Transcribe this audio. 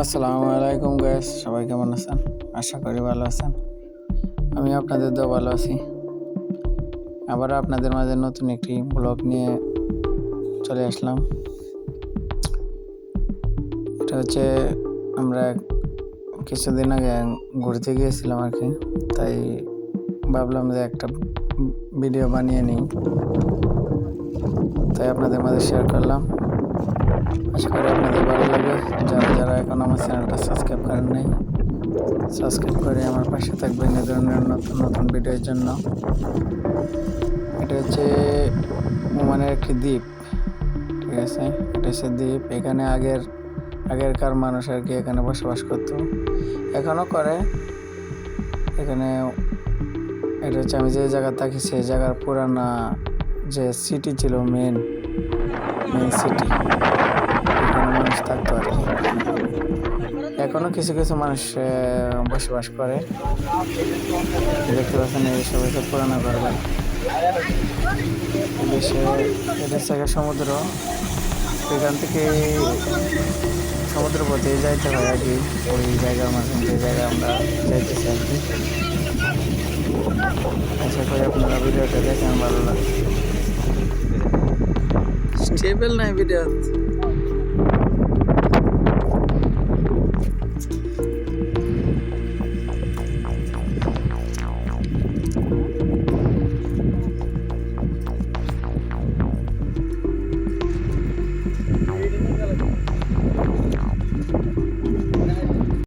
আসসালামু আলাইকুম গাইস, সবাই কেমন আছেন? আশা করি ভালো আছেন। আমি আপনাদের দোয়া ভালো আছি। আবার আপনাদের মাঝে নতুন একটি ব্লগ নিয়ে চলে আসলাম। এটা হচ্ছে আমরা কিছুদিন আগে ঘুরতে গিয়েছিলাম আর কি, তাই ভাবলাম যে একটা ভিডিও বানিয়ে নিই, তাই আপনাদের মাঝে শেয়ার করলাম। আশা করি আপনাদের ভালো লাগবে। যারা যারা এখন আমার চ্যানেলটা সাবস্ক্রাইব করেন নাই, সাবস্ক্রাইব করে আমার পাশে থাকবেন এ ধরনের নতুন নতুন ভিডিওর জন্য। এটা হচ্ছে ওমানের একটি দ্বীপ, ঠিক আছে? এটা হচ্ছে দ্বীপ। এখানে আগেরকার মানুষ আর কি এখানে বসবাস করতো, এখনও করে এখানে। এটা হচ্ছে আমি যে জায়গা থাকি সেই জায়গার পুরানা যে সিটি ছিল, মেন সিটি, এখানে মানুষ থাকতো আর কি। এখনো কিছু কিছু মানুষ বসবাস করে। দেখতে পাচ্ছেন এই সব পুরানো ঘর বাড়ি। দেশে এটা হচ্ছে সমুদ্র, এখান থেকে সমুদ্র পথে যাইতে হয় আর কি। ওই জায়গার মাঝে যে জায়গায় আমরা যাইতেছি আর কি। আশা করি আপনারা ভিডিওটা দেখেন, ভালো লাগে। স্টেবল নাই ভিডিও।